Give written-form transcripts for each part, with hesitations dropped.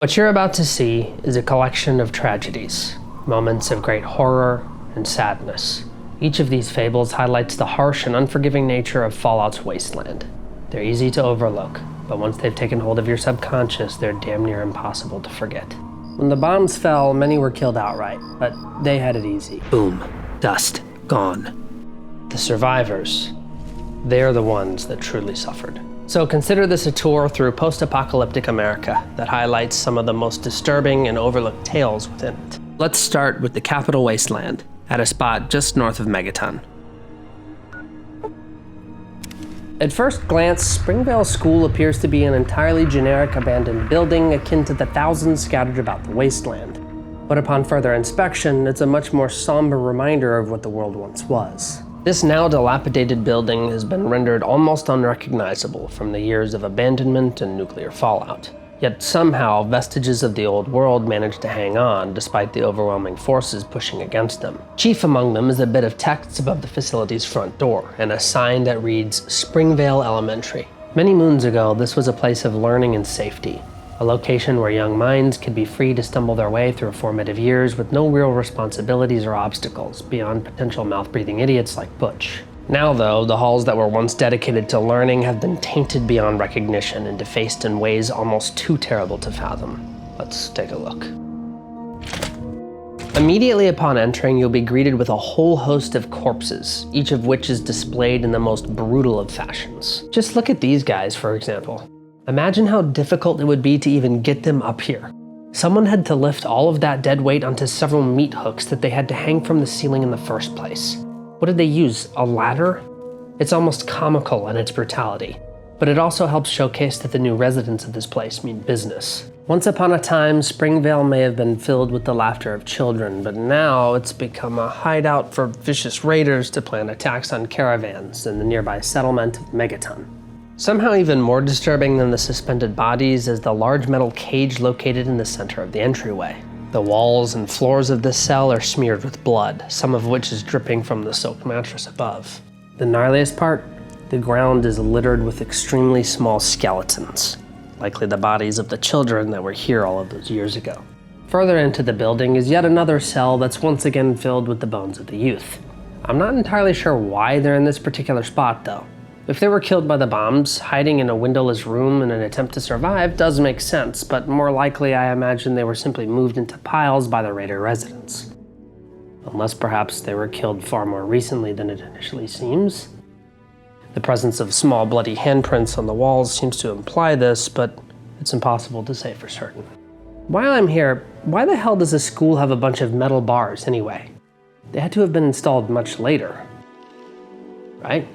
What you're about to see is a collection of tragedies, moments of great horror and sadness. Each of these fables highlights the harsh and unforgiving nature of Fallout's wasteland. They're easy to overlook, but once they've taken hold of your subconscious, they're damn near impossible to forget. When the bombs fell, many were killed outright, but they had it easy. Boom, dust, gone. The survivors, they're the ones that truly suffered. So consider this a tour through post-apocalyptic America that highlights some of the most disturbing and overlooked tales within it. Let's start with the capital wasteland, at a spot just north of Megaton. At first glance, Springvale School appears to be an entirely generic abandoned building akin to the thousands scattered about the wasteland. But upon further inspection, it's a much more somber reminder of what the world once was. This now dilapidated building has been rendered almost unrecognizable from the years of abandonment and nuclear fallout. Yet somehow, vestiges of the old world managed to hang on despite the overwhelming forces pushing against them. Chief among them is a bit of text above the facility's front door and a sign that reads Springvale Elementary. Many moons ago, this was a place of learning and safety, a location where young minds could be free to stumble their way through formative years with no real responsibilities or obstacles beyond potential mouth-breathing idiots like Butch. Now though, the halls that were once dedicated to learning have been tainted beyond recognition and defaced in ways almost too terrible to fathom. Let's take a look. Immediately upon entering, you'll be greeted with a whole host of corpses, each of which is displayed in the most brutal of fashions. Just look at these guys, for example. Imagine how difficult it would be to even get them up here. Someone had to lift all of that dead weight onto several meat hooks that they had to hang from the ceiling in the first place. What did they use, a ladder? It's almost comical in its brutality, but it also helps showcase that the new residents of this place mean business. Once upon a time, Springvale may have been filled with the laughter of children, but now it's become a hideout for vicious raiders to plan attacks on caravans in the nearby settlement of Megaton. Somehow even more disturbing than the suspended bodies is the large metal cage located in the center of the entryway. The walls and floors of this cell are smeared with blood, some of which is dripping from the soaked mattress above. The gnarliest part? The ground is littered with extremely small skeletons, likely the bodies of the children that were here all of those years ago. Further into the building is yet another cell that's once again filled with the bones of the youth. I'm not entirely sure why they're in this particular spot though. If they were killed by the bombs, hiding in a windowless room in an attempt to survive does make sense, but more likely I imagine they were simply moved into piles by the raider residents. Unless perhaps they were killed far more recently than it initially seems. The presence of small bloody handprints on the walls seems to imply this, but it's impossible to say for certain. While I'm here, why the hell does a school have a bunch of metal bars anyway? They had to have been installed much later, right?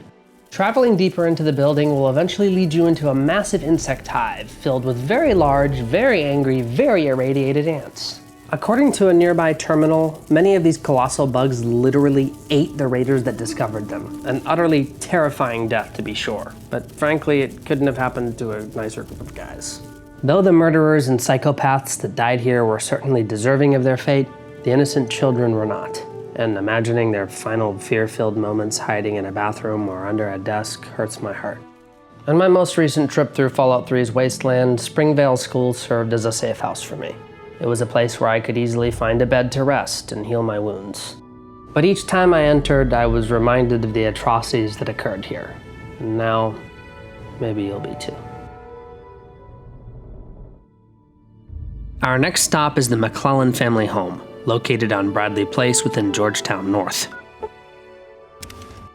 Traveling deeper into the building will eventually lead you into a massive insect hive filled with very large, very angry, very irradiated ants. According to a nearby terminal, many of these colossal bugs literally ate the raiders that discovered them. An utterly terrifying death to be sure, but frankly it couldn't have happened to a nicer group of guys. Though the murderers and psychopaths that died here were certainly deserving of their fate, the innocent children were not. And imagining their final fear-filled moments hiding in a bathroom or under a desk hurts my heart. On my most recent trip through Fallout 3's wasteland, Springvale School served as a safe house for me. It was a place where I could easily find a bed to rest and heal my wounds. But each time I entered, I was reminded of the atrocities that occurred here. And now, maybe you'll be too. Our next stop is the McClellan family home, located on Bradley Place within Georgetown North.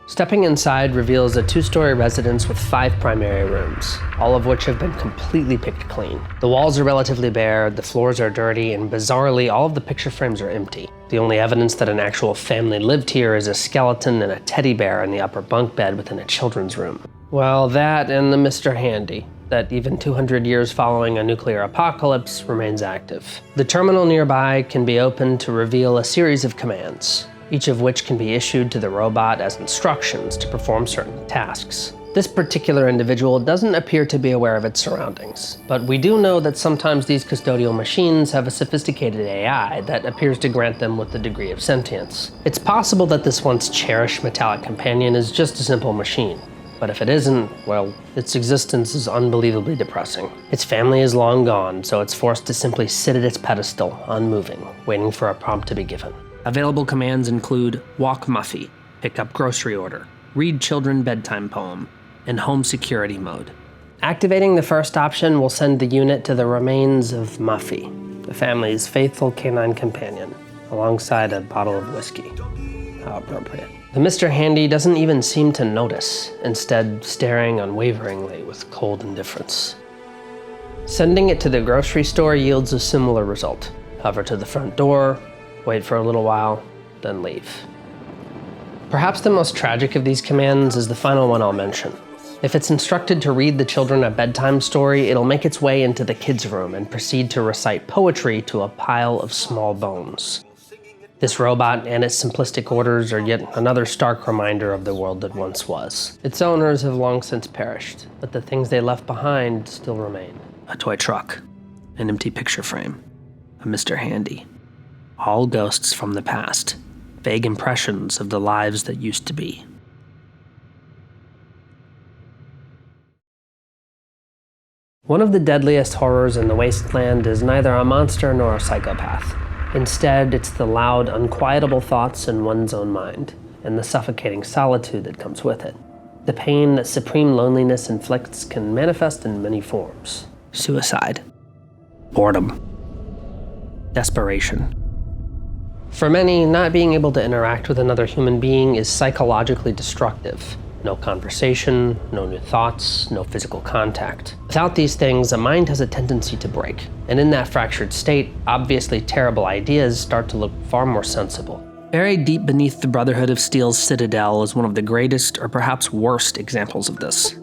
Stepping inside reveals a two-story residence with 5 primary rooms, all of which have been completely picked clean. The walls are relatively bare, the floors are dirty, and bizarrely, all of the picture frames are empty. The only evidence that an actual family lived here is a skeleton and a teddy bear in the upper bunk bed within a children's room. Well, that and the Mr. Handy, that even 200 years following a nuclear apocalypse remains active. The terminal nearby can be opened to reveal a series of commands, each of which can be issued to the robot as instructions to perform certain tasks. This particular individual doesn't appear to be aware of its surroundings, but we do know that sometimes these custodial machines have a sophisticated AI that appears to grant them with a degree of sentience. It's possible that this once cherished metallic companion is just a simple machine, But if it isn't, well, its existence is unbelievably depressing. Its family is long gone, so it's forced to simply sit at its pedestal, unmoving, waiting for a prompt to be given. Available commands include walk Muffy, pick up grocery order, read children bedtime poem, and home security mode. Activating the first option will send the unit to the remains of Muffy, the family's faithful canine companion, alongside a bottle of whiskey. How appropriate. The Mr. Handy doesn't even seem to notice, instead staring unwaveringly with cold indifference. Sending it to the grocery store yields a similar result. Hover to the front door, wait for a little while, then leave. Perhaps the most tragic of these commands is the final one I'll mention. If it's instructed to read the children a bedtime story, it'll make its way into the kids' room and proceed to recite poetry to a pile of small bones. This robot and its simplistic orders are yet another stark reminder of the world that once was. Its owners have long since perished, but the things they left behind still remain. A toy truck, an empty picture frame, a Mr. Handy. All ghosts from the past, vague impressions of the lives that used to be. One of the deadliest horrors in the wasteland is neither a monster nor a psychopath. Instead, it's the loud, unquietable thoughts in one's own mind, and the suffocating solitude that comes with it. The pain that supreme loneliness inflicts can manifest in many forms. Suicide, boredom, desperation. For many, not being able to interact with another human being is psychologically destructive. No conversation, no new thoughts, no physical contact. Without these things, a mind has a tendency to break. And in that fractured state, obviously terrible ideas start to look far more sensible. Buried deep beneath the Brotherhood of Steel's citadel is one of the greatest, or perhaps worst, examples of this.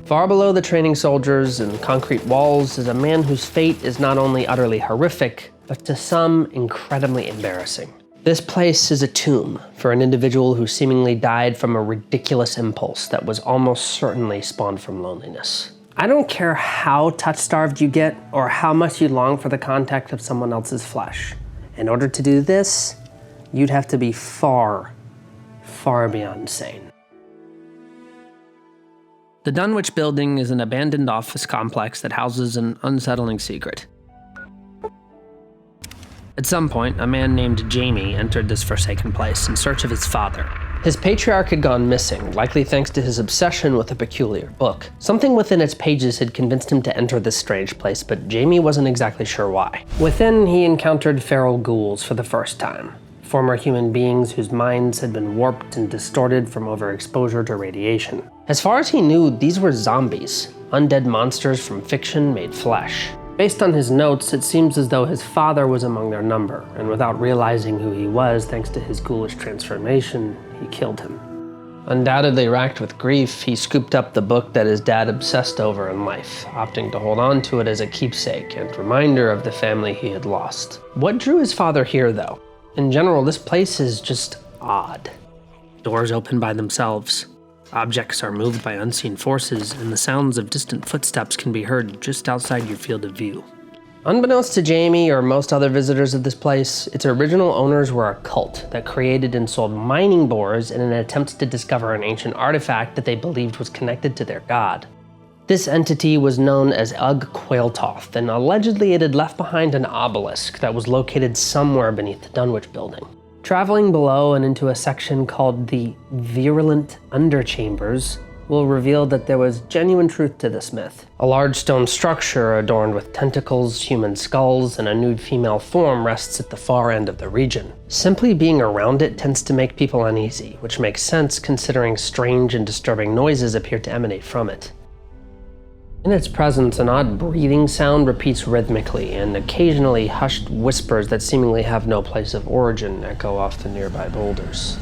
Far below the training soldiers and concrete walls is a man whose fate is not only utterly horrific, but to some incredibly embarrassing. This place is a tomb for an individual who seemingly died from a ridiculous impulse that was almost certainly spawned from loneliness. I don't care how touch-starved you get or how much you long for the contact of someone else's flesh. In order to do this, you'd have to be far, far beyond sane. The Dunwich Building is an abandoned office complex that houses an unsettling secret. At some point, a man named Jaimie entered this forsaken place in search of his father. His patriarch had gone missing, likely thanks to his obsession with a peculiar book. Something within its pages had convinced him to enter this strange place, but Jaimie wasn't exactly sure why. Within, he encountered feral ghouls for the first time. Former human beings whose minds had been warped and distorted from overexposure to radiation. As far as he knew, these were zombies, undead monsters from fiction made flesh. Based on his notes, it seems as though his father was among their number, and without realizing who he was thanks to his ghoulish transformation, he killed him. Undoubtedly racked with grief, he scooped up the book that his dad obsessed over in life, opting to hold on to it as a keepsake and reminder of the family he had lost. What drew his father here, though? In general, this place is just odd. Doors open by themselves. Objects are moved by unseen forces, and the sounds of distant footsteps can be heard just outside your field of view. Unbeknownst to Jaimie or most other visitors of this place, its original owners were a cult that created and sold mining bores in an attempt to discover an ancient artifact that they believed was connected to their god. This entity was known as Ugg Quailtoth, and allegedly it had left behind an obelisk that was located somewhere beneath the Dunwich Building. Traveling below and into a section called the Virulent Underchambers will reveal that there was genuine truth to this myth. A large stone structure adorned with tentacles, human skulls, and a nude female form rests at the far end of the region. Simply being around it tends to make people uneasy, which makes sense considering strange and disturbing noises appear to emanate from it. In its presence, an odd breathing sound repeats rhythmically, and occasionally hushed whispers that seemingly have no place of origin echo off the nearby boulders.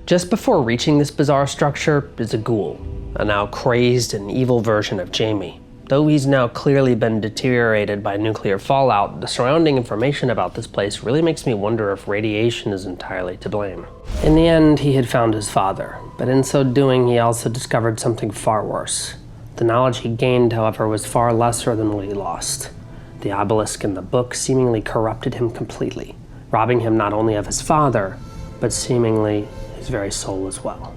Just before reaching this bizarre structure is a ghoul, a now crazed and evil version of Jaimie. Though he's now clearly been deteriorated by nuclear fallout, the surrounding information about this place really makes me wonder if radiation is entirely to blame. In the end, he had found his father, but in so doing, he also discovered something far worse. The knowledge he gained, however, was far lesser than what he lost. The obelisk in the book seemingly corrupted him completely, robbing him not only of his father, but seemingly his very soul as well.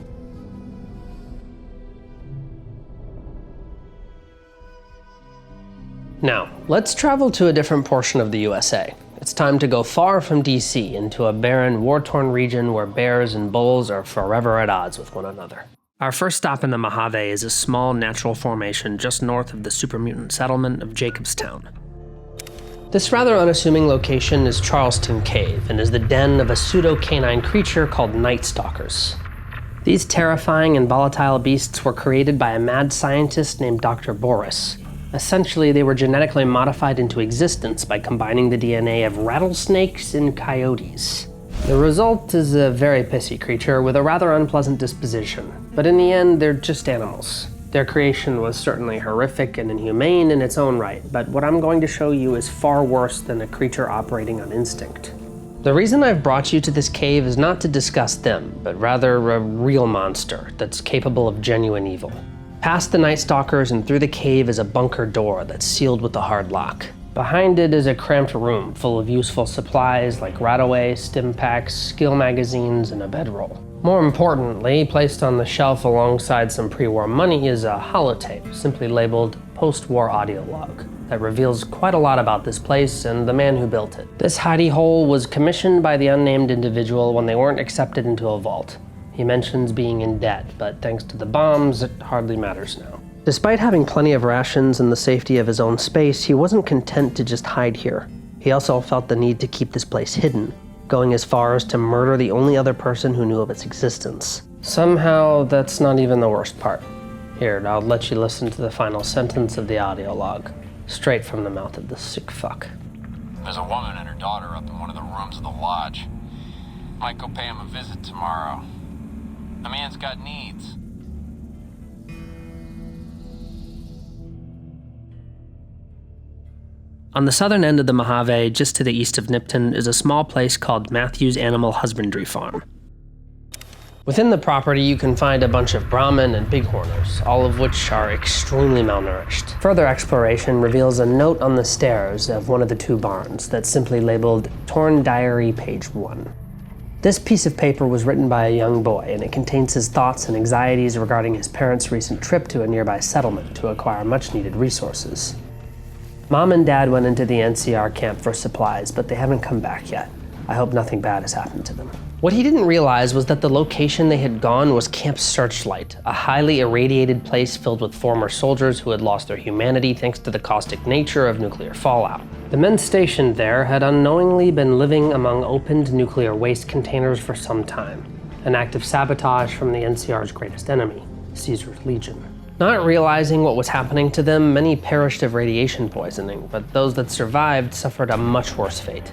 Now, let's travel to a different portion of the USA. It's time to go far from DC into a barren, war-torn region where bears and bulls are forever at odds with one another. Our first stop in the Mojave is a small natural formation just north of the supermutant settlement of Jacobstown. This rather unassuming location is Charleston Cave and is the den of a pseudo-canine creature called night stalkers. These terrifying and volatile beasts were created by a mad scientist named Dr. Boris. Essentially, they were genetically modified into existence by combining the DNA of rattlesnakes and coyotes. The result is a very pissy creature with a rather unpleasant disposition, but in the end, they're just animals. Their creation was certainly horrific and inhumane in its own right, but what I'm going to show you is far worse than a creature operating on instinct. The reason I've brought you to this cave is not to discuss them, but rather a real monster that's capable of genuine evil. Past the night stalkers and through the cave is a bunker door that's sealed with a hard lock. Behind it is a cramped room full of useful supplies like RadAway, stim packs, skill magazines, and a bedroll. More importantly, placed on the shelf alongside some pre-war money is a holotape, simply labeled post-war audio log, that reveals quite a lot about this place and the man who built it. This hidey hole was commissioned by the unnamed individual when they weren't accepted into a vault. He mentions being in debt, but thanks to the bombs, it hardly matters now. Despite having plenty of rations and the safety of his own space, he wasn't content to just hide here. He also felt the need to keep this place hidden, going as far as to murder the only other person who knew of its existence. Somehow, that's not even the worst part. Here, I'll let you listen to the final sentence of the audio log, straight from the mouth of the sick fuck. There's a woman and her daughter up in one of the rooms of the lodge. Might go pay him a visit tomorrow. The man's got needs. On the southern end of the Mojave, just to the east of Nipton, is a small place called Matthews Animal Husbandry Farm. Within the property, you can find a bunch of Brahmin and bighorners, all of which are extremely malnourished. Further exploration reveals a note on the stairs of one of the two barns that's simply labeled Torn Diary Page 1. This piece of paper was written by a young boy, and it contains his thoughts and anxieties regarding his parents' recent trip to a nearby settlement to acquire much-needed resources. Mom and Dad went into the NCR camp for supplies, but they haven't come back yet. I hope nothing bad has happened to them. What he didn't realize was that the location they had gone was Camp Searchlight, a highly irradiated place filled with former soldiers who had lost their humanity thanks to the caustic nature of nuclear fallout. The men stationed there had unknowingly been living among opened nuclear waste containers for some time, an act of sabotage from the NCR's greatest enemy, Caesar's Legion. Not realizing what was happening to them, many perished of radiation poisoning, but those that survived suffered a much worse fate.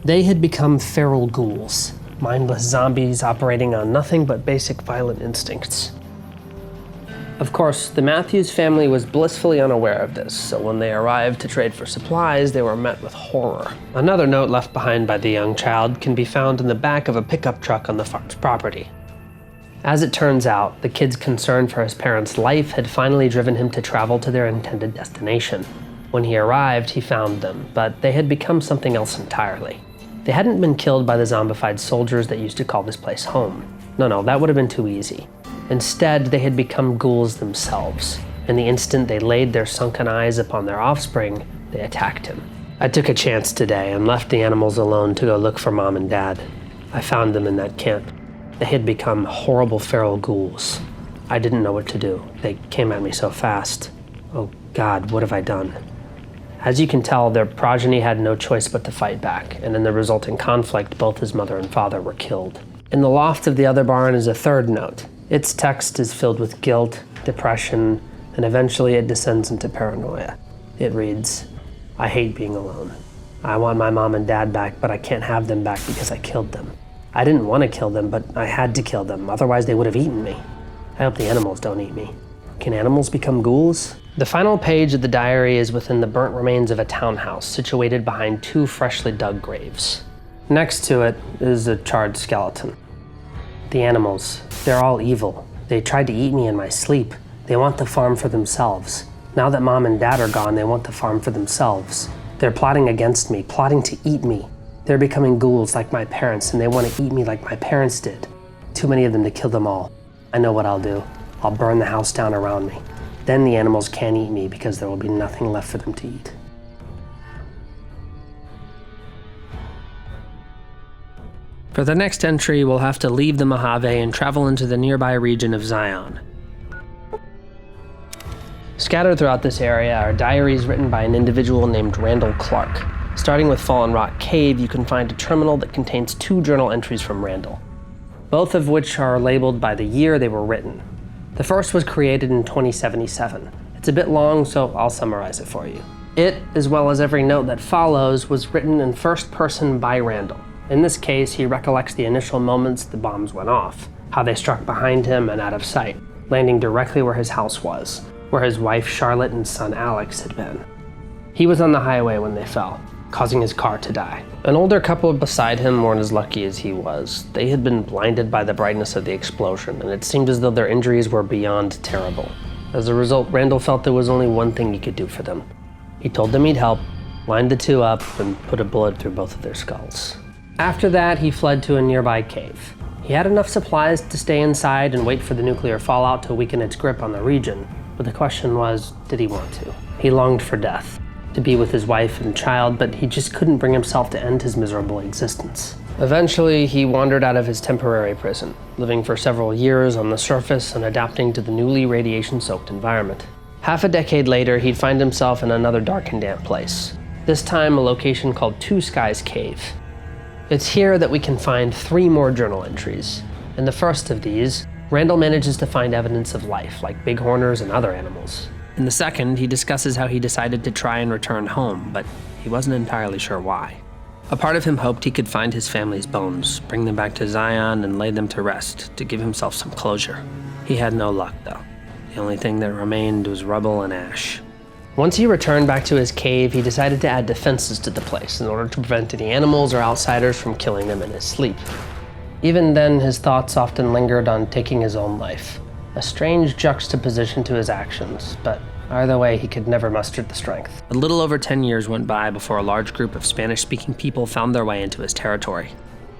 They had become feral ghouls, mindless zombies operating on nothing but basic violent instincts. Of course, the Matthews family was blissfully unaware of this, so when they arrived to trade for supplies, they were met with horror. Another note left behind by the young child can be found in the back of a pickup truck on the farm's property. As it turns out, the kid's concern for his parents' life had finally driven him to travel to their intended destination. When he arrived, he found them, but they had become something else entirely. They hadn't been killed by the zombified soldiers that used to call this place home. No, that would have been too easy. Instead, they had become ghouls themselves. And the instant they laid their sunken eyes upon their offspring, they attacked him. I took a chance today and left the animals alone to go look for Mom and Dad. I found them in that camp. They had become horrible feral ghouls. I didn't know what to do. They came at me so fast. Oh God, what have I done? As you can tell, their progeny had no choice but to fight back, and in the resulting conflict, both his mother and father were killed. In the loft of the other barn is a third note. Its text is filled with guilt, depression, and eventually it descends into paranoia. It reads, "I hate being alone. I want my mom and dad back, but I can't have them back because I killed them. I didn't want to kill them, but I had to kill them, otherwise they would have eaten me. I hope the animals don't eat me. Can animals become ghouls?" The final page of the diary is within the burnt remains of a townhouse situated behind two freshly dug graves. Next to it is a charred skeleton. The animals, they're all evil. They tried to eat me in my sleep. They want the farm for themselves. Now that Mom and Dad are gone, they want the farm for themselves. They're plotting against me, plotting to eat me. They're becoming ghouls like my parents, and they want to eat me like my parents did. Too many of them to kill them all. I know what I'll do. I'll burn the house down around me. Then the animals can't eat me because there will be nothing left for them to eat. For the next entry, we'll have to leave the Mojave and travel into the nearby region of Zion. Scattered throughout this area are diaries written by an individual named Randall Clark. Starting with Fallen Rock Cave, you can find a terminal that contains 2 journal entries from Randall, both of which are labeled by the year they were written. The first was created in 2077. It's a bit long, so I'll summarize it for you. It, as well as every note that follows, was written in first person by Randall. In this case, he recollects the initial moments the bombs went off, how they struck behind him and out of sight, landing directly where his house was, where his wife Charlotte and son Alex had been. He was on the highway when they fell, causing his car to die. An older couple beside him weren't as lucky as he was. They had been blinded by the brightness of the explosion, and it seemed as though their injuries were beyond terrible. As a result, Randall felt there was only one thing he could do for them. He told them he'd help, lined the 2 up, and put a bullet through both of their skulls. After that, he fled to a nearby cave. He had enough supplies to stay inside and wait for the nuclear fallout to weaken its grip on the region, but the question was, did he want to? He longed for death, to be with his wife and child, but he just couldn't bring himself to end his miserable existence. Eventually, he wandered out of his temporary prison, living for several years on the surface and adapting to the newly radiation-soaked environment. Half a decade later, he'd find himself in another dark and damp place, this time a location called Two Skies Cave. It's here that we can find 3 more journal entries. In the first of these, Randall manages to find evidence of life, like bighorners and other animals. In the second, he discusses how he decided to try and return home, but he wasn't entirely sure why. A part of him hoped he could find his family's bones, bring them back to Zion, and lay them to rest, to give himself some closure. He had no luck, though. The only thing that remained was rubble and ash. Once he returned back to his cave, he decided to add defenses to the place in order to prevent any animals or outsiders from killing him in his sleep. Even then, his thoughts often lingered on taking his own life. A strange juxtaposition to his actions, but either way, he could never muster the strength. A little over 10 years went by before a large group of Spanish-speaking people found their way into his territory.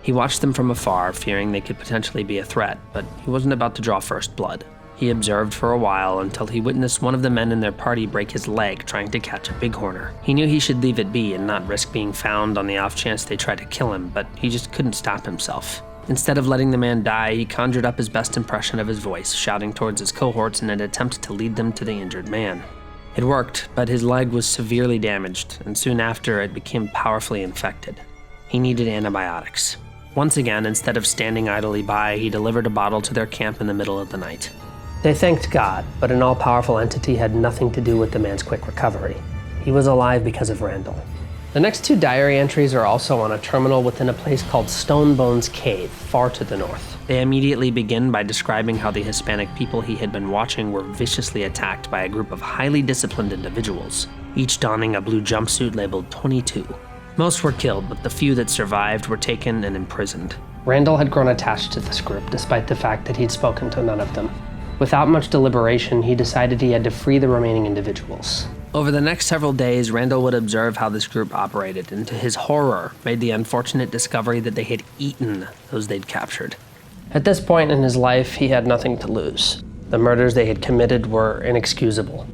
He watched them from afar, fearing they could potentially be a threat, but he wasn't about to draw first blood. He observed for a while until he witnessed one of the men in their party break his leg trying to catch a bighorner. He knew he should leave it be and not risk being found on the off chance they tried to kill him, but he just couldn't stop himself. Instead of letting the man die, he conjured up his best impression of his voice, shouting towards his cohorts in an attempt to lead them to the injured man. It worked, but his leg was severely damaged, and soon after it became powerfully infected. He needed antibiotics. Once again, instead of standing idly by, he delivered a bottle to their camp in the middle of the night. They thanked God, but an all-powerful entity had nothing to do with the man's quick recovery. He was alive because of Randall. The next 2 diary entries are also on a terminal within a place called Stone Bones Cave, far to the north. They immediately begin by describing how the Hispanic people he had been watching were viciously attacked by a group of highly disciplined individuals, each donning a blue jumpsuit labeled 22. Most were killed, but the few that survived were taken and imprisoned. Randall had grown attached to this group, despite the fact that he'd spoken to none of them. Without much deliberation, he decided he had to free the remaining individuals. Over the next several days, Randall would observe how this group operated, and to his horror, made the unfortunate discovery that they had eaten those they'd captured. At this point in his life, he had nothing to lose. The murders they had committed were inexcusable.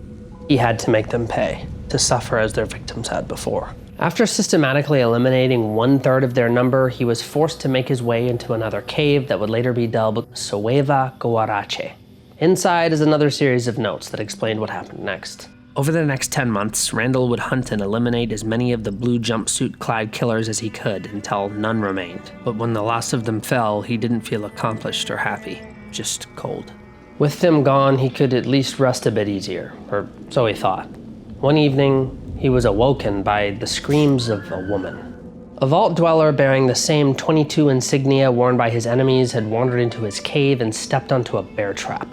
He had to make them pay, to suffer as their victims had before. After systematically eliminating 1/3 of their number, he was forced to make his way into another cave that would later be dubbed Cueva Guarache. Inside is another series of notes that explained what happened next. Over the next 10 months, Randall would hunt and eliminate as many of the blue jumpsuit-clad killers as he could until none remained. But when the last of them fell, he didn't feel accomplished or happy, just cold. With them gone, he could at least rest a bit easier, or so he thought. One evening, he was awoken by the screams of a woman. A vault dweller bearing the same 22 insignia worn by his enemies had wandered into his cave and stepped onto a bear trap.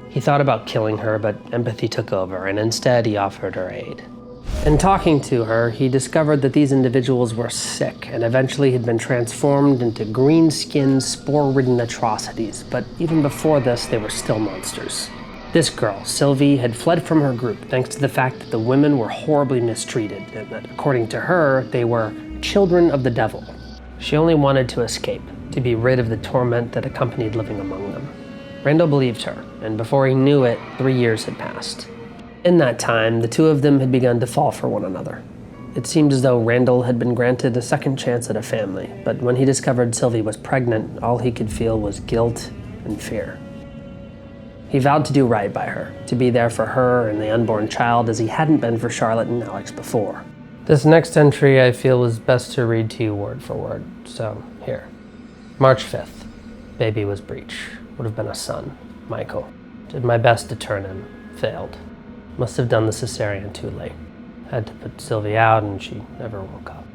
He thought about killing her, but empathy took over, and instead he offered her aid. In talking to her, he discovered that these individuals were sick and eventually had been transformed into green-skinned, spore-ridden atrocities, but even before this, they were still monsters. This girl, Sylvie, had fled from her group thanks to the fact that the women were horribly mistreated, and that, according to her, they were children of the devil. She only wanted to escape, to be rid of the torment that accompanied living among them. Randall believed her, and before he knew it, 3 years had passed. In that time, the two of them had begun to fall for one another. It seemed as though Randall had been granted a second chance at a family, but when he discovered Sylvie was pregnant, all he could feel was guilt and fear. He vowed to do right by her, to be there for her and the unborn child as he hadn't been for Charlotte and Alex before. This next entry I feel is best to read to you word for word, so here. March 5th. Baby was breech. Would have been a son, Michael. Did my best to turn him. Failed. Must have done the cesarean too late. Had to put Sylvie out and she never woke up.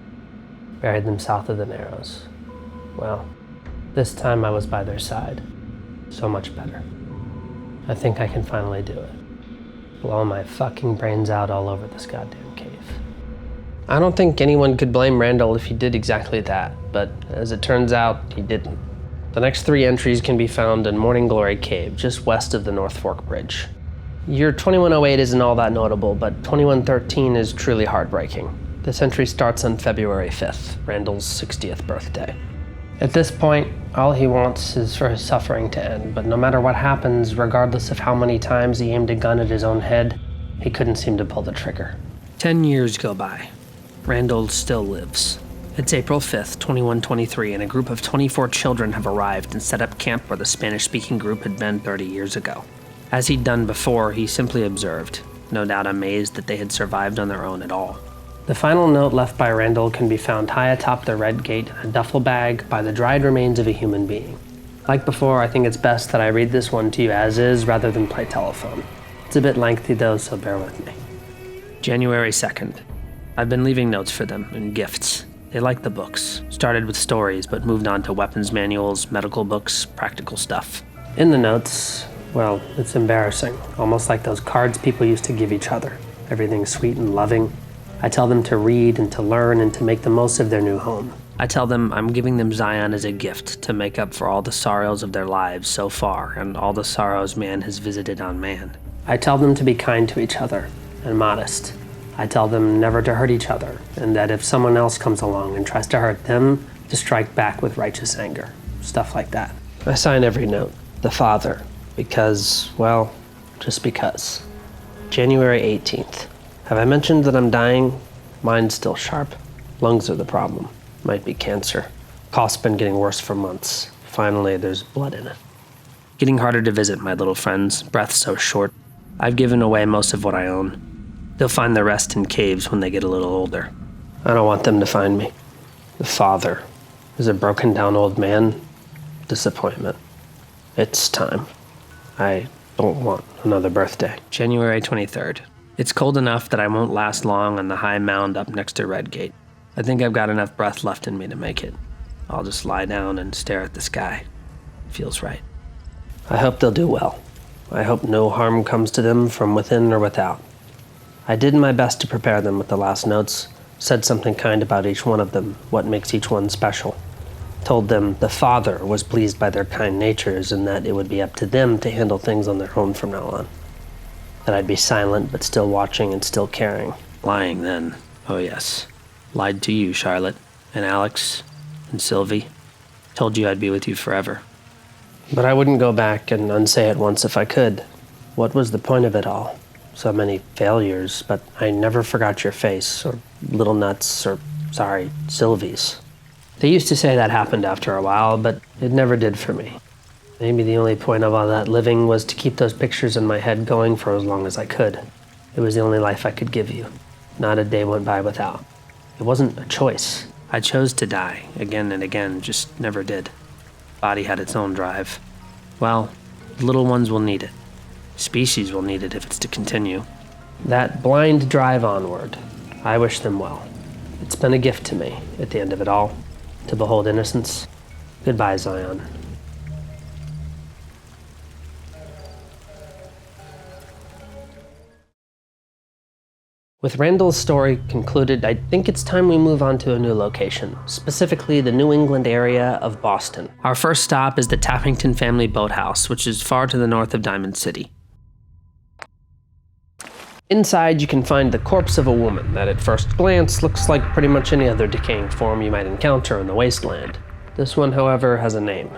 Buried them south of the Narrows. Well, this time I was by their side. So much better. I think I can finally do it. Blow my fucking brains out all over this goddamn cave. I don't think anyone could blame Randall if he did exactly that, but as it turns out, he didn't. The next 3 entries can be found in Morning Glory Cave, just west of the North Fork Bridge. Year 2108 isn't all that notable, but 2113 is truly heartbreaking. This entry starts on February 5th, Randall's 60th birthday. At this point, all he wants is for his suffering to end, but no matter what happens, regardless of how many times he aimed a gun at his own head, he couldn't seem to pull the trigger. 10 years go by. Randall still lives. It's April 5th, 2123, and a group of 24 children have arrived and set up camp where the Spanish-speaking group had been 30 years ago. As he'd done before, he simply observed, no doubt amazed that they had survived on their own at all. The final note left by Randall can be found high atop the red gate in a duffel bag by the dried remains of a human being. Like before, I think it's best that I read this one to you as is rather than play telephone. It's a bit lengthy though, so bear with me. January 2nd. I've been leaving notes for them and gifts. They like the books. Started with stories, but moved on to weapons manuals, medical books, practical stuff. In the notes, well, it's embarrassing. Almost like those cards people used to give each other. Everything sweet and loving. I tell them to read and to learn and to make the most of their new home. I tell them I'm giving them Zion as a gift to make up for all the sorrows of their lives so far and all the sorrows man has visited on man. I tell them to be kind to each other and modest. I tell them never to hurt each other and that if someone else comes along and tries to hurt them, to strike back with righteous anger. Stuff like that. I sign every note. The Father. Because, well, just because. January 18th. Have I mentioned that I'm dying? Mind's still sharp. Lungs are the problem. Might be cancer. Cough's been getting worse for months. Finally, there's blood in it. Getting harder to visit my little friends. Breath so short. I've given away most of what I own. They'll find the rest in caves when they get a little older. I don't want them to find me. The Father is a broken down old man. Disappointment. It's time. I don't want another birthday. January 23rd. It's cold enough that I won't last long on the high mound up next to Red Gate. I think I've got enough breath left in me to make it. I'll just lie down and stare at the sky. Feels right. I hope they'll do well. I hope no harm comes to them from within or without. I did my best to prepare them with the last notes, said something kind about each one of them, what makes each one special. Told them the Father was pleased by their kind natures and that it would be up to them to handle things on their own from now on. That I'd be silent but still watching and still caring. Lying then, oh yes. Lied to you, Charlotte, and Alex, and Sylvie. Told you I'd be with you forever. But I wouldn't go back and unsay it once if I could. What was the point of it all? So many failures, but I never forgot your face, or Little Nuts, or, sorry, Sylvie's. They used to say that happened after a while, but it never did for me. Maybe the only point of all that living was to keep those pictures in my head going for as long as I could. It was the only life I could give you. Not a day went by without. It wasn't a choice. I chose to die, again and again, just never did. Body had its own drive. Well, the little ones will need it. Species will need it if it's to continue. That blind drive onward. I wish them well. It's been a gift to me, at the end of it all, to behold innocence. Goodbye, Zion. With Randall's story concluded, I think it's time we move on to a new location, specifically the New England area of Boston. Our first stop is the Tappington family boathouse, which is far to the north of Diamond City. Inside, you can find the corpse of a woman that at first glance looks like pretty much any other decaying form you might encounter in the wasteland. This one, however, has a name: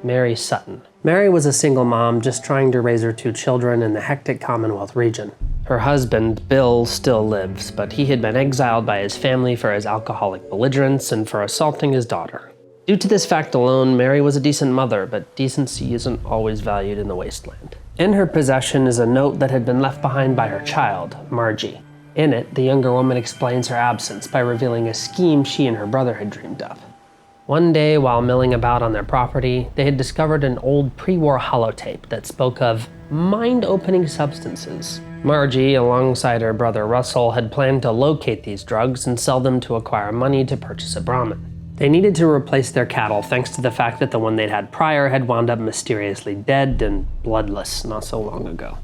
Mary Sutton. Mary was a single mom just trying to raise her 2 children in the hectic Commonwealth region. Her husband, Bill, still lives, but he had been exiled by his family for his alcoholic belligerence and for assaulting his daughter. Due to this fact alone, Mary was a decent mother, but decency isn't always valued in the wasteland. In her possession is a note that had been left behind by her child, Margie. In it, the younger woman explains her absence by revealing a scheme she and her brother had dreamed up. One day, while milling about on their property, they had discovered an old pre-war holotape that spoke of mind-opening substances. Margie, alongside her brother Russell, had planned to locate these drugs and sell them to acquire money to purchase a Brahmin. They needed to replace their cattle thanks to the fact that the one they'd had prior had wound up mysteriously dead and bloodless not so long ago.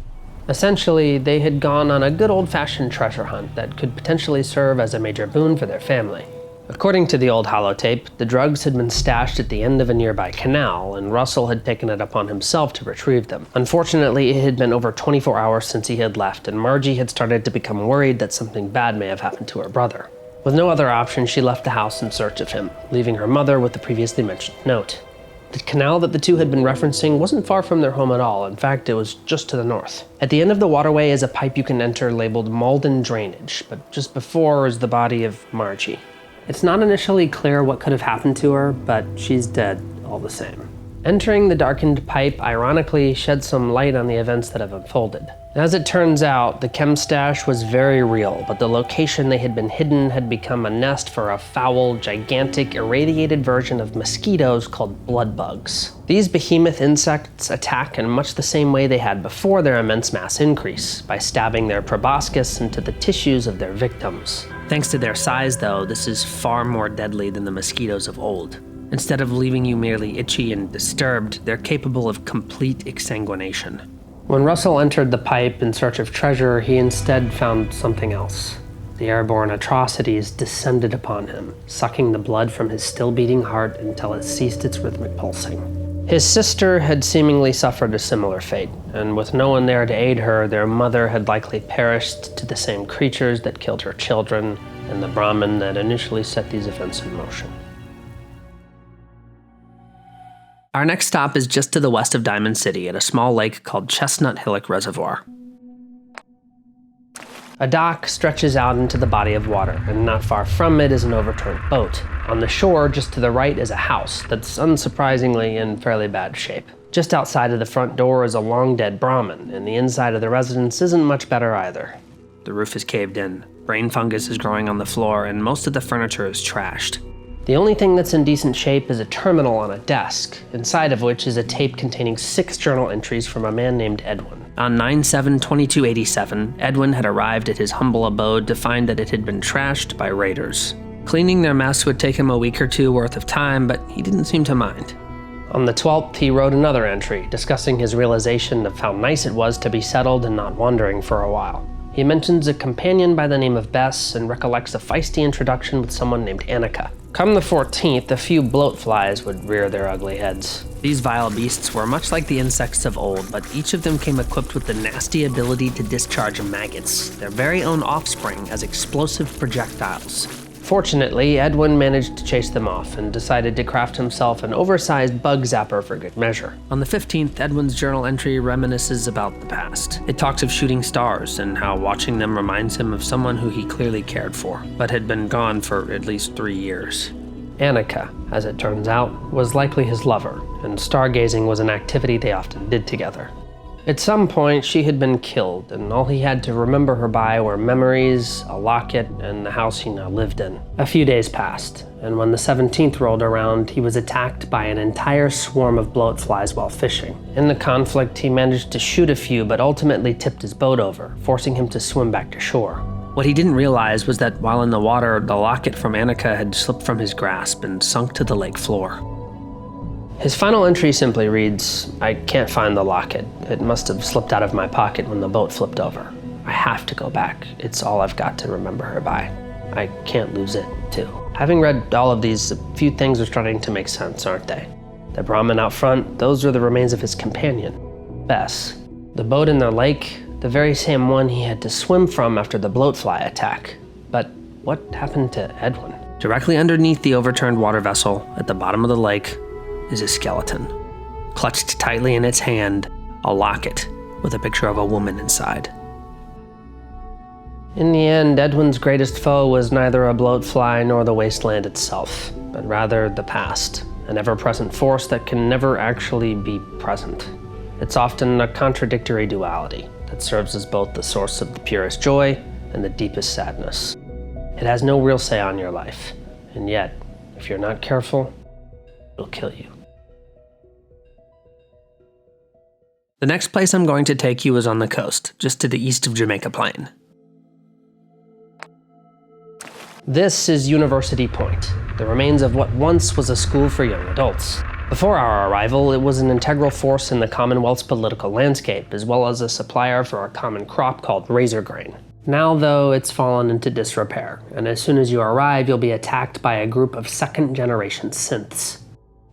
Essentially, they had gone on a good old-fashioned treasure hunt that could potentially serve as a major boon for their family. According to the old holotape, the drugs had been stashed at the end of a nearby canal, and Russell had taken it upon himself to retrieve them. Unfortunately, it had been over 24 hours since he had left, and Margie had started to become worried that something bad may have happened to her brother. With no other option, she left the house in search of him, leaving her mother with the previously mentioned note. The canal that the two had been referencing wasn't far from their home at all. In fact, it was just to the north. At the end of the waterway is a pipe you can enter labeled Malden Drainage, but just before is the body of Margie. It's not initially clear what could have happened to her, but she's dead all the same. Entering the darkened pipe, ironically, sheds some light on the events that have unfolded. As it turns out, the chem stash was very real, but the location they had been hidden had become a nest for a foul, gigantic, irradiated version of mosquitoes called blood bugs. These behemoth insects attack in much the same way they had before their immense mass increase, by stabbing their proboscis into the tissues of their victims. Thanks to their size, though, this is far more deadly than the mosquitoes of old. Instead of leaving you merely itchy and disturbed, they're capable of complete exsanguination. When Russell entered the pipe in search of treasure, he instead found something else. The airborne atrocities descended upon him, sucking the blood from his still-beating heart until it ceased its rhythmic pulsing. His sister had seemingly suffered a similar fate, and with no one there to aid her, their mother had likely perished to the same creatures that killed her children and the Brahmin that initially set these events in motion. Our next stop is just to the west of Diamond City at a small lake called Chestnut Hillock Reservoir. A dock stretches out into the body of water, and not far from it is an overturned boat. On the shore, just to the right, is a house that's unsurprisingly in fairly bad shape. Just outside of the front door is a long-dead Brahmin, and the inside of the residence isn't much better either. The roof is caved in, brain fungus is growing on the floor, and most of the furniture is trashed. The only thing that's in decent shape is a terminal on a desk, inside of which is a tape containing 6 journal entries from a man named Edwin. On 9/7/2287, Edwin had arrived at his humble abode to find that it had been trashed by raiders. Cleaning their mess would take him a week or two worth of time, but he didn't seem to mind. On the 12th, he wrote another entry, discussing his realization of how nice it was to be settled and not wandering for a while. He mentions a companion by the name of Bess and recollects a feisty introduction with someone named Annika. Come the 14th, a few bloat flies would rear their ugly heads. These vile beasts were much like the insects of old, but each of them came equipped with the nasty ability to discharge maggots, their very own offspring, as explosive projectiles. Fortunately, Edwin managed to chase them off and decided to craft himself an oversized bug zapper for good measure. On the 15th, Edwin's journal entry reminisces about the past. It talks of shooting stars and how watching them reminds him of someone who he clearly cared for, but had been gone for at least 3 years. Annika, as it turns out, was likely his lover, and stargazing was an activity they often did together. At some point, she had been killed, and all he had to remember her by were memories, a locket, and the house he now lived in. A few days passed, and when the 17th rolled around, he was attacked by an entire swarm of bloat flies while fishing. In the conflict, he managed to shoot a few, but ultimately tipped his boat over, forcing him to swim back to shore. What he didn't realize was that while in the water, the locket from Annika had slipped from his grasp and sunk to the lake floor. His final entry simply reads, "I can't find the locket. It must have slipped out of my pocket when the boat flipped over. I have to go back. It's all I've got to remember her by. I can't lose it, too." Having read all of these, a few things are starting to make sense, aren't they? The Brahmin out front, those are the remains of his companion, Bess. The boat in the lake, the very same one he had to swim from after the bloatfly attack. But what happened to Edwin? Directly underneath the overturned water vessel at the bottom of the lake is a skeleton. Clutched tightly in its hand, a locket with a picture of a woman inside. In the end, Edwin's greatest foe was neither a bloatfly nor the wasteland itself, but rather the past, an ever-present force that can never actually be present. It's often a contradictory duality that serves as both the source of the purest joy and the deepest sadness. It has no real say on your life, and yet, if you're not careful, it'll kill you. The next place I'm going to take you is on the coast, just to the east of Jamaica Plain. This is University Point, the remains of what once was a school for young adults. Before our arrival, it was an integral force in the Commonwealth's political landscape, as well as a supplier for a common crop called razor grain. Now, though, it's fallen into disrepair, and as soon as you arrive, you'll be attacked by a group of second-generation synths.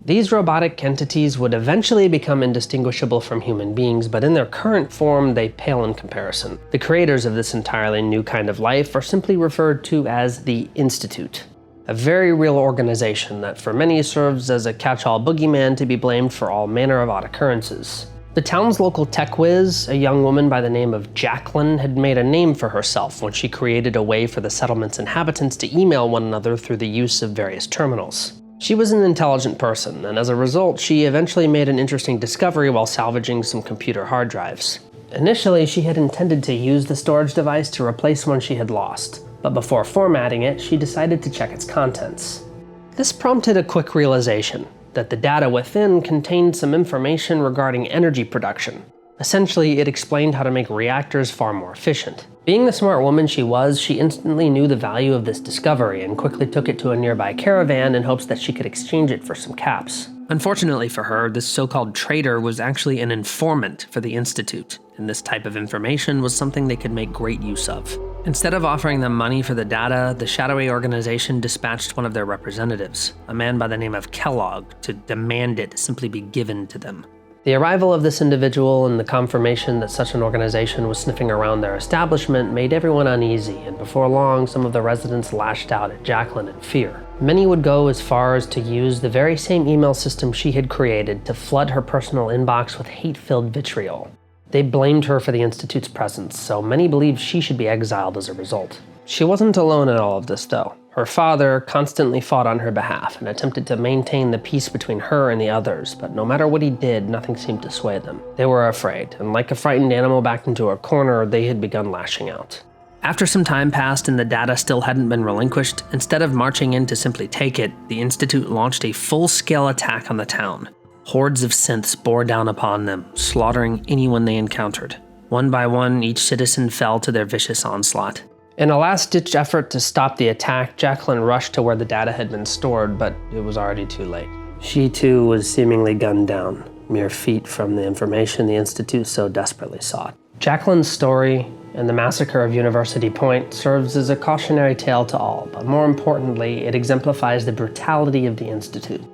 These robotic entities would eventually become indistinguishable from human beings, but in their current form, they pale in comparison. The creators of this entirely new kind of life are simply referred to as the Institute, a very real organization that for many serves as a catch-all boogeyman to be blamed for all manner of odd occurrences. The town's local tech whiz, a young woman by the name of Jacqueline, had made a name for herself when she created a way for the settlement's inhabitants to email one another through the use of various terminals. She was an intelligent person, and as a result, she eventually made an interesting discovery while salvaging some computer hard drives. Initially, she had intended to use the storage device to replace one she had lost, but before formatting it, she decided to check its contents. This prompted a quick realization that the data within contained some information regarding energy production. Essentially, it explained how to make reactors far more efficient. Being the smart woman she was, she instantly knew the value of this discovery and quickly took it to a nearby caravan in hopes that she could exchange it for some caps. Unfortunately for her, this so-called trader was actually an informant for the Institute, and this type of information was something they could make great use of. Instead of offering them money for the data, the shadowy organization dispatched one of their representatives, a man by the name of Kellogg, to demand it simply be given to them. The arrival of this individual and the confirmation that such an organization was sniffing around their establishment made everyone uneasy, and before long, some of the residents lashed out at Jacqueline in fear. Many would go as far as to use the very same email system she had created to flood her personal inbox with hate-filled vitriol. They blamed her for the Institute's presence, so many believed she should be exiled as a result. She wasn't alone in all of this, though. Her father constantly fought on her behalf and attempted to maintain the peace between her and the others, but no matter what he did, nothing seemed to sway them. They were afraid, and like a frightened animal backed into a corner, they had begun lashing out. After some time passed and the data still hadn't been relinquished, instead of marching in to simply take it, the Institute launched a full-scale attack on the town. Hordes of synths bore down upon them, slaughtering anyone they encountered. One by one, each citizen fell to their vicious onslaught. In a last-ditch effort to stop the attack, Jacqueline rushed to where the data had been stored, but it was already too late. She too was seemingly gunned down, mere feet from the information the Institute so desperately sought. Jacqueline's story and the massacre of University Point serves as a cautionary tale to all, but more importantly, it exemplifies the brutality of the Institute.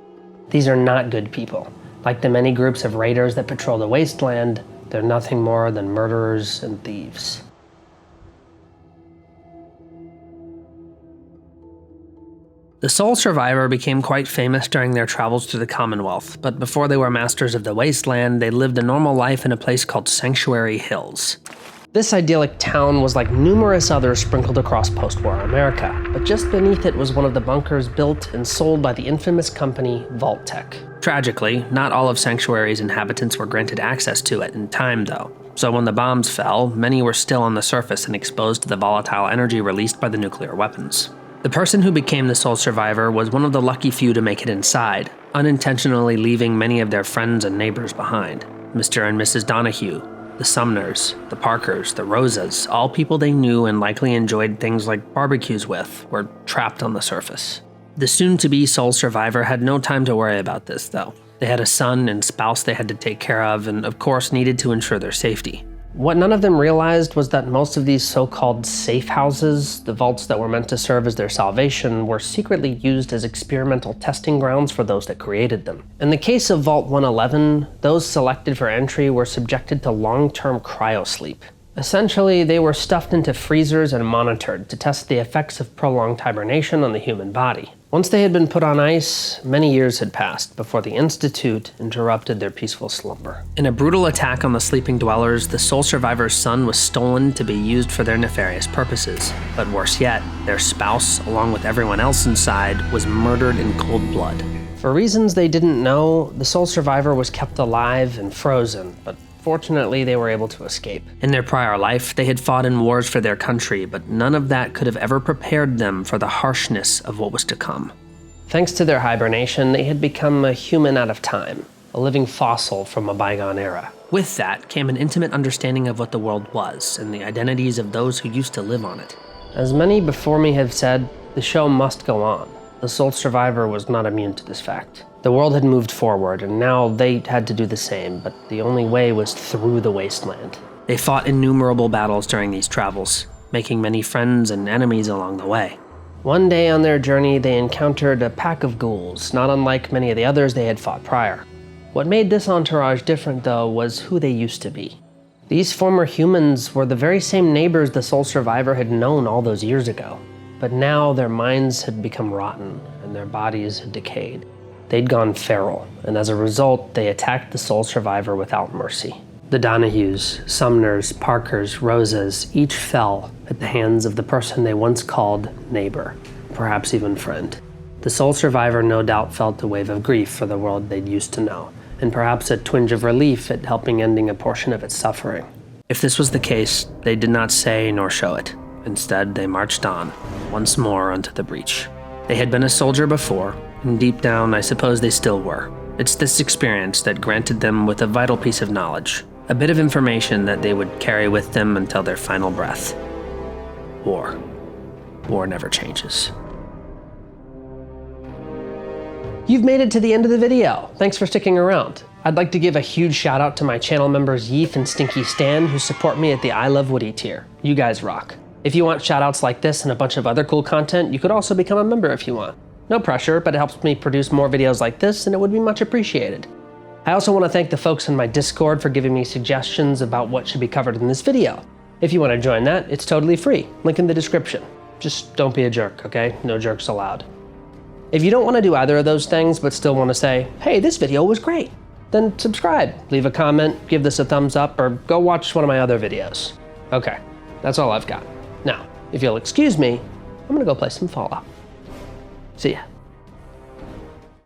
These are not good people. Like the many groups of raiders that patrol the wasteland, they're nothing more than murderers and thieves. The sole survivor became quite famous during their travels through the Commonwealth, but before they were masters of the wasteland, they lived a normal life in a place called Sanctuary Hills. This idyllic town was like numerous others sprinkled across post-war America, but just beneath it was one of the bunkers built and sold by the infamous company Vault-Tec. Tragically, not all of Sanctuary's inhabitants were granted access to it in time, though. So when the bombs fell, many were still on the surface and exposed to the volatile energy released by the nuclear weapons. The person who became the sole survivor was one of the lucky few to make it inside, unintentionally leaving many of their friends and neighbors behind. Mr. and Mrs. Donahue, the Sumners, the Parkers, the Rosas, all people they knew and likely enjoyed things like barbecues with, were trapped on the surface. The soon-to-be sole survivor had no time to worry about this, though. They had a son and spouse they had to take care of, and of course needed to ensure their safety. What none of them realized was that most of these so-called safe houses, the vaults that were meant to serve as their salvation, were secretly used as experimental testing grounds for those that created them. In the case of Vault 111, those selected for entry were subjected to long-term cryosleep. Essentially, they were stuffed into freezers and monitored to test the effects of prolonged hibernation on the human body. Once they had been put on ice, many years had passed before the Institute interrupted their peaceful slumber. In a brutal attack on the sleeping dwellers, the sole survivor's son was stolen to be used for their nefarious purposes. But worse yet, their spouse, along with everyone else inside, was murdered in cold blood. For reasons they didn't know, the sole survivor was kept alive and frozen, but fortunately, they were able to escape. In their prior life, they had fought in wars for their country, but none of that could have ever prepared them for the harshness of what was to come. Thanks to their hibernation, they had become a human out of time, a living fossil from a bygone era. With that came an intimate understanding of what the world was and the identities of those who used to live on it. As many before me have said, the show must go on. The sole survivor was not immune to this fact. The world had moved forward, and now they had to do the same, but the only way was through the wasteland. They fought innumerable battles during these travels, making many friends and enemies along the way. One day on their journey, they encountered a pack of ghouls, not unlike many of the others they had fought prior. What made this entourage different, though, was who they used to be. These former humans were the very same neighbors the sole survivor had known all those years ago. But now their minds had become rotten, and their bodies had decayed. They'd gone feral, and as a result, they attacked the sole survivor without mercy. The Donahues, Sumners, Parkers, Rosas, each fell at the hands of the person they once called neighbor, perhaps even friend. The sole survivor no doubt felt a wave of grief for the world they'd used to know, and perhaps a twinge of relief at helping ending a portion of its suffering. If this was the case, they did not say nor show it. Instead, they marched on, once more onto the breach. They had been a soldier before, and deep down, I suppose they still were. It's this experience that granted them with a vital piece of knowledge, a bit of information that they would carry with them until their final breath. War. War never changes. You've made it to the end of the video. Thanks for sticking around. I'd like to give a huge shout out to my channel members Yeef and Stinky Stan who support me at the I Love Woody tier. You guys rock. If you want shout outs like this and a bunch of other cool content, you could also become a member if you want. No pressure, but it helps me produce more videos like this and it would be much appreciated. I also want to thank the folks in my Discord for giving me suggestions about what should be covered in this video. If you want to join that, it's totally free. Link in the description. Just don't be a jerk, okay? No jerks allowed. If you don't want to do either of those things, but still want to say, hey, this video was great, then subscribe, leave a comment, give this a thumbs up, or go watch one of my other videos. Okay, that's all I've got. Now, if you'll excuse me, I'm gonna go play some Fallout. See ya.